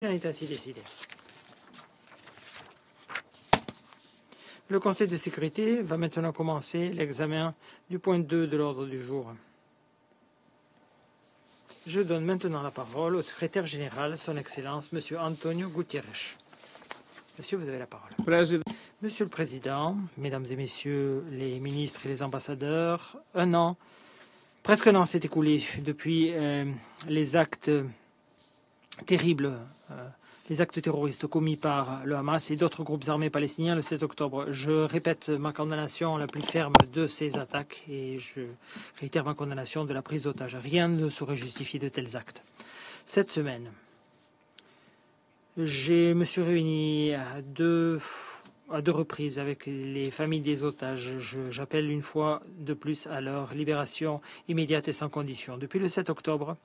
est ainsi décidé. Le Conseil de sécurité va maintenant commencer l'examen du point 2 de l'ordre du jour. Je donne maintenant la parole au secrétaire général, son Excellence, M. Antonio Guterres. Monsieur, vous avez la parole. Monsieur le Président, Mesdames et Messieurs les ministres et les ambassadeurs, presque un an s'est écoulé depuis les actes terribles, les actes terroristes commis par le Hamas et d'autres groupes armés palestiniens le 7 octobre. Je répète ma condamnation la plus ferme de ces attaques et je réitère ma condamnation de la prise d'otages. Rien ne saurait justifier de tels actes. Cette semaine, je me suis réuni à deux reprises avec les familles des otages. J'appelle une fois de plus à leur libération immédiate et sans condition. Depuis le 7 octobre,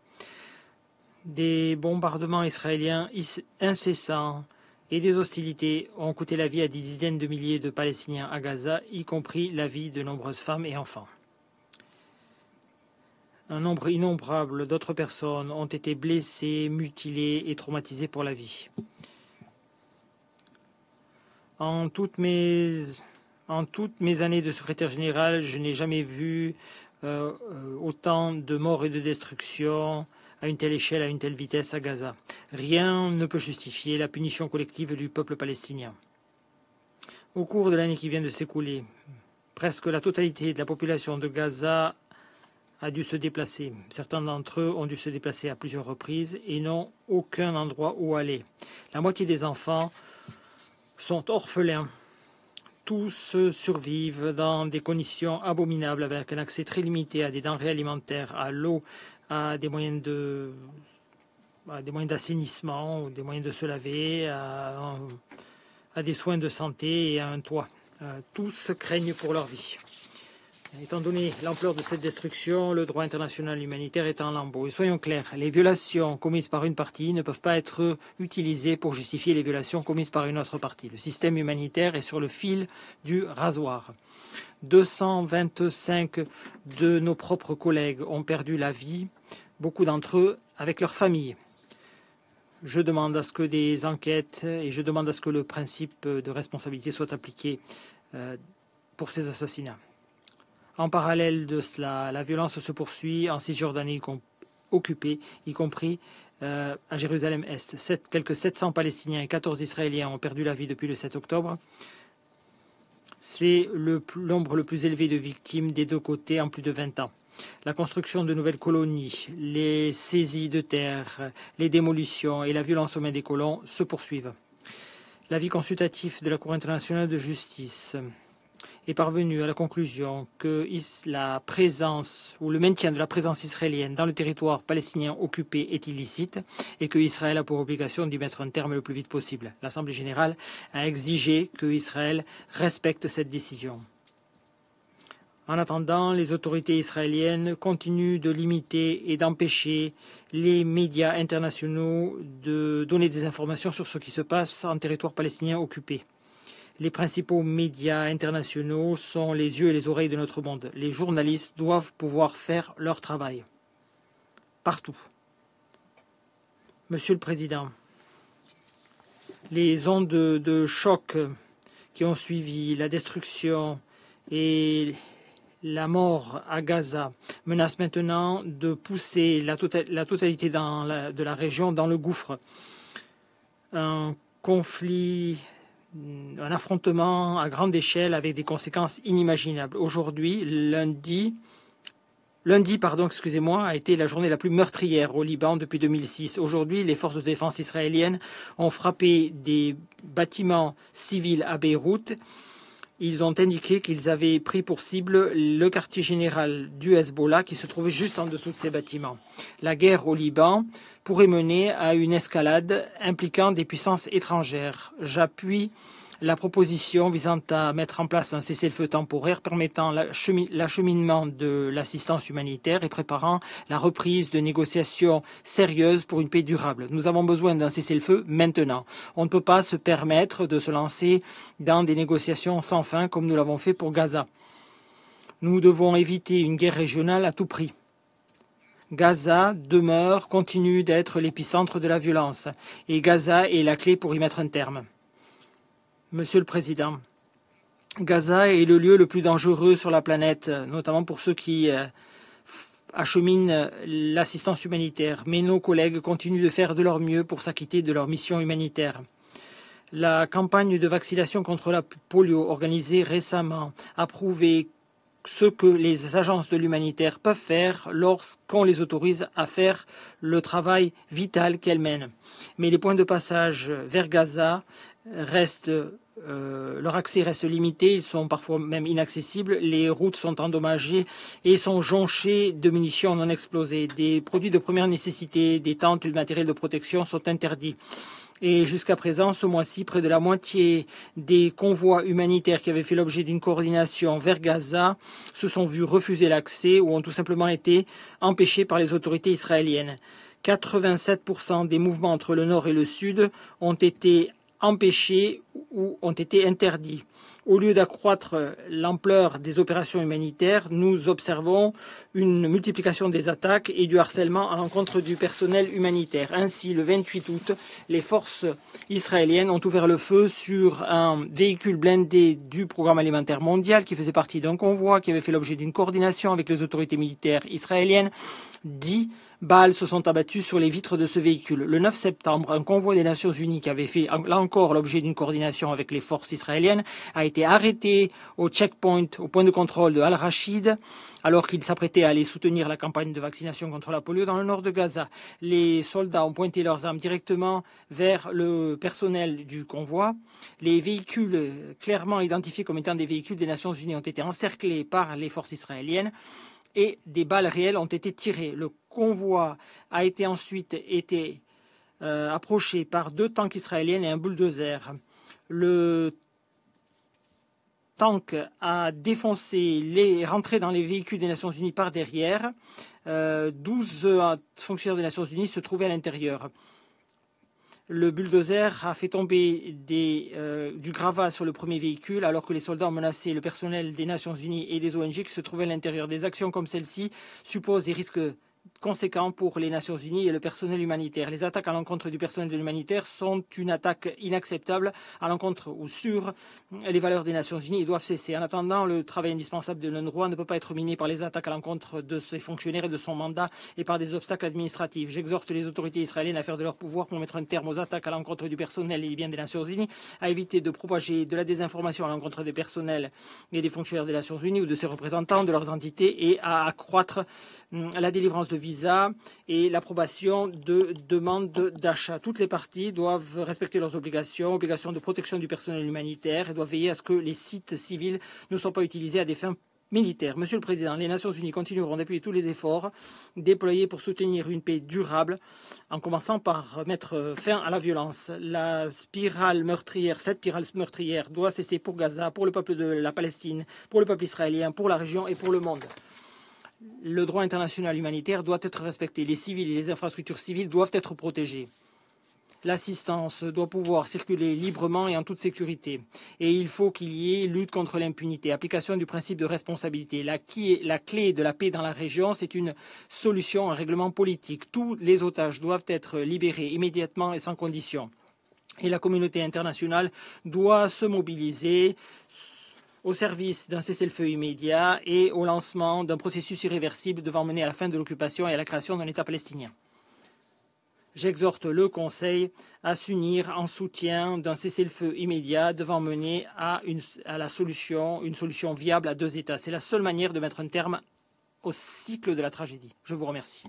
des bombardements israéliens incessants et des hostilités ont coûté la vie à des dizaines de milliers de Palestiniens à Gaza, y compris la vie de nombreuses femmes et enfants. Un nombre innombrable d'autres personnes ont été blessées, mutilées et traumatisées pour la vie. En toutes mes années de secrétaire général, je n'ai jamais vu autant de morts et de destruction à une telle échelle, à une telle vitesse à Gaza. Rien ne peut justifier la punition collective du peuple palestinien. Au cours de l'année qui vient de s'écouler, presque la totalité de la population de Gaza a dû se déplacer. Certains d'entre eux ont dû se déplacer à plusieurs reprises et n'ont aucun endroit où aller. La moitié des enfants sont orphelins. Tous survivent dans des conditions abominables avec un accès très limité à des denrées alimentaires, à l'eau, à des moyens d'assainissement, des moyens de se laver, à des soins de santé et à un toit. Tous craignent pour leur vie. Étant donné l'ampleur de cette destruction, le droit international humanitaire est en lambeaux. Et soyons clairs, les violations commises par une partie ne peuvent pas être utilisées pour justifier les violations commises par une autre partie. Le système humanitaire est sur le fil du rasoir. 225 de nos propres collègues ont perdu la vie, beaucoup d'entre eux avec leurs familles. Je demande à ce que des enquêtes et je demande à ce que le principe de responsabilité soit appliqué pour ces assassinats. En parallèle de cela, la violence se poursuit en Cisjordanie occupée, y compris à Jérusalem-Est. Quelques 700 Palestiniens et 14 Israéliens ont perdu la vie depuis le 7 octobre. C'est le nombre le plus élevé de victimes des deux côtés en plus de 20 ans. La construction de nouvelles colonies, les saisies de terre, les démolitions et la violence aux mains des colons se poursuivent. L'avis consultatif de la Cour internationale de justice est parvenu à la conclusion que la présence ou le maintien de la présence israélienne dans le territoire palestinien occupé est illicite et que Israël a pour obligation d'y mettre un terme le plus vite possible. L'Assemblée générale a exigé que Israël respecte cette décision. En attendant, les autorités israéliennes continuent de limiter et d'empêcher les médias internationaux de donner des informations sur ce qui se passe en territoire palestinien occupé. Les principaux médias internationaux sont les yeux et les oreilles de notre monde. Les journalistes doivent pouvoir faire leur travail. Partout. Monsieur le Président, les ondes de choc qui ont suivi la destruction et la mort à Gaza menacent maintenant de pousser la totalité de la région dans le gouffre. Un conflit, un affrontement à grande échelle avec des conséquences inimaginables. Aujourd'hui, lundi, a été la journée la plus meurtrière au Liban depuis 2006. Aujourd'hui, les forces de défense israéliennes ont frappé des bâtiments civils à Beyrouth. Ils ont indiqué qu'ils avaient pris pour cible le quartier général du Hezbollah qui se trouvait juste en dessous de ces bâtiments. La guerre au Liban pourrait mener à une escalade impliquant des puissances étrangères. J'appuie la proposition visant à mettre en place un cessez-le-feu temporaire permettant l'acheminement de l'assistance humanitaire et préparant la reprise de négociations sérieuses pour une paix durable. Nous avons besoin d'un cessez-le-feu maintenant. On ne peut pas se permettre de se lancer dans des négociations sans fin comme nous l'avons fait pour Gaza. Nous devons éviter une guerre régionale à tout prix. Gaza continue d'être l'épicentre de la violence et Gaza est la clé pour y mettre un terme. Monsieur le Président, Gaza est le lieu le plus dangereux sur la planète, notamment pour ceux qui acheminent l'assistance humanitaire. Mais nos collègues continuent de faire de leur mieux pour s'acquitter de leur mission humanitaire. La campagne de vaccination contre la polio organisée récemment a prouvé ce que les agences de l'humanitaire peuvent faire lorsqu'on les autorise à faire le travail vital qu'elles mènent. Mais les points de passage vers Gaza leur accès reste limité, ils sont parfois même inaccessibles, les routes sont endommagées et sont jonchées de munitions non explosées. Des produits de première nécessité, des tentes, du matériel de protection sont interdits. Et jusqu'à présent, ce mois-ci, près de la moitié des convois humanitaires qui avaient fait l'objet d'une coordination vers Gaza se sont vus refuser l'accès ou ont tout simplement été empêchés par les autorités israéliennes. 87% des mouvements entre le nord et le sud ont été empêchés ou ont été interdits. Au lieu d'accroître l'ampleur des opérations humanitaires, nous observons une multiplication des attaques et du harcèlement à l'encontre du personnel humanitaire. Ainsi, le 28 août, les forces israéliennes ont ouvert le feu sur un véhicule blindé du Programme alimentaire mondial qui faisait partie d'un convoi qui avait fait l'objet d'une coordination avec les autorités militaires israéliennes. 10 balles se sont abattues sur les vitres de ce véhicule. Le 9 septembre, un convoi des Nations Unies qui avait fait là encore l'objet d'une coordination avec les forces israéliennes a été arrêté au checkpoint, au point de contrôle de Al-Rachid, alors qu'il s'apprêtait à aller soutenir la campagne de vaccination contre la polio dans le nord de Gaza. Les soldats ont pointé leurs armes directement vers le personnel du convoi. Les véhicules clairement identifiés comme étant des véhicules des Nations Unies ont été encerclés par les forces israéliennes et des balles réelles ont été tirées. Le convoi a ensuite été approché par 2 tanks israéliens et un bulldozer. Le tank a défoncé rentré dans les véhicules des Nations Unies par derrière. 12 fonctionnaires des Nations Unies se trouvaient à l'intérieur. Le bulldozer a fait tomber du gravat sur le premier véhicule alors que les soldats ont menacé le personnel des Nations Unies et des ONG qui se trouvaient à l'intérieur. Des actions comme celle-ci supposent des risques conséquents pour les Nations Unies et le personnel humanitaire. Les attaques à l'encontre du personnel de l'humanitaire sont une attaque inacceptable à l'encontre ou sur les valeurs des Nations Unies et doivent cesser. En attendant, le travail indispensable de l'UNRWA ne peut pas être miné par les attaques à l'encontre de ses fonctionnaires et de son mandat et par des obstacles administratifs. J'exhorte les autorités israéliennes à faire de leur pouvoir pour mettre un terme aux attaques à l'encontre du personnel et des biens des Nations Unies, à éviter de propager de la désinformation à l'encontre des personnels et des fonctionnaires des Nations Unies ou de ses représentants, de leurs entités, et à accroître la délivrance de visas et l'approbation de demandes d'achat. Toutes les parties doivent respecter leurs obligations de protection du personnel humanitaire et doivent veiller à ce que les sites civils ne soient pas utilisés à des fins militaires. Monsieur le Président, les Nations Unies continueront d'appuyer tous les efforts déployés pour soutenir une paix durable, en commençant par mettre fin à la violence. Cette spirale meurtrière doit cesser pour Gaza, pour le peuple de la Palestine, pour le peuple israélien, pour la région et pour le monde. Le droit international humanitaire doit être respecté. Les civils et les infrastructures civiles doivent être protégés. L'assistance doit pouvoir circuler librement et en toute sécurité. Et il faut qu'il y ait lutte contre l'impunité, application du principe de responsabilité. La clé de la paix dans la région, c'est une solution, un règlement politique. Tous les otages doivent être libérés immédiatement et sans condition. Et la communauté internationale doit se mobiliser au service d'un cessez-le-feu immédiat et au lancement d'un processus irréversible devant mener à la fin de l'occupation et à la création d'un État palestinien. J'exhorte le Conseil à s'unir en soutien d'un cessez-le-feu immédiat devant mener à une solution viable à 2 États. C'est la seule manière de mettre un terme au cycle de la tragédie. Je vous remercie.